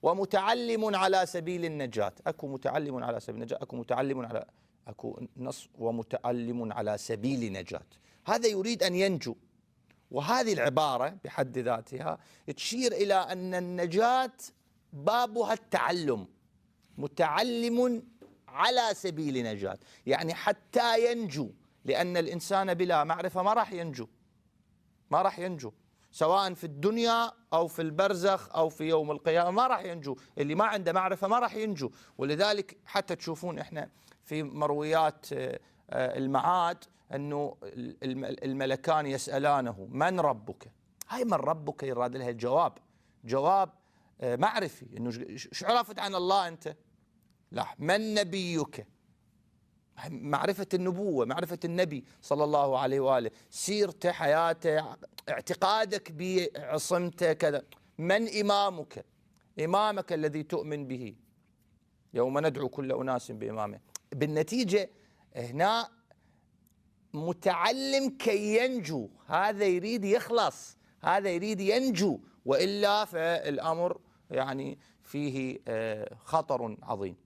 ومتعلم على سبيل النجاة. أكو متعلم على سبيل النجاة، أكو نص ومتعلم على سبيل نجاة. هذا يريد أن ينجو، وهذه العبارة بحد ذاتها تشير إلى أن النجاة بابها التعلم. متعلم على سبيل نجاة، يعني حتى ينجو، لأن الإنسان بلا معرفة ما راح ينجو سواء في الدنيا أو في البرزخ أو في يوم القيامة، ما راح ينجو. اللي ما عنده معرفة ما راح ينجو. ولذلك حتى تشوفون إحنا في مرويات المعاد أنه الملكان يسألانه من ربك. هاي من ربك يراد لها جواب معرفي، أنه شو عرفت عن الله أنت؟ لا. من نبيك؟ معرفة النبوة، معرفة النبي صلى الله عليه وآله، سيرته، حياته، اعتقادك بعصمته كذا. من إمامك؟ إمامك الذي تؤمن به، يوم ندعو كل أناس بإمامه. بالنتيجة هنا متعلم كي ينجو، هذا يريد يخلص، هذا يريد ينجو، وإلا فالأمر يعني فيه خطر عظيم.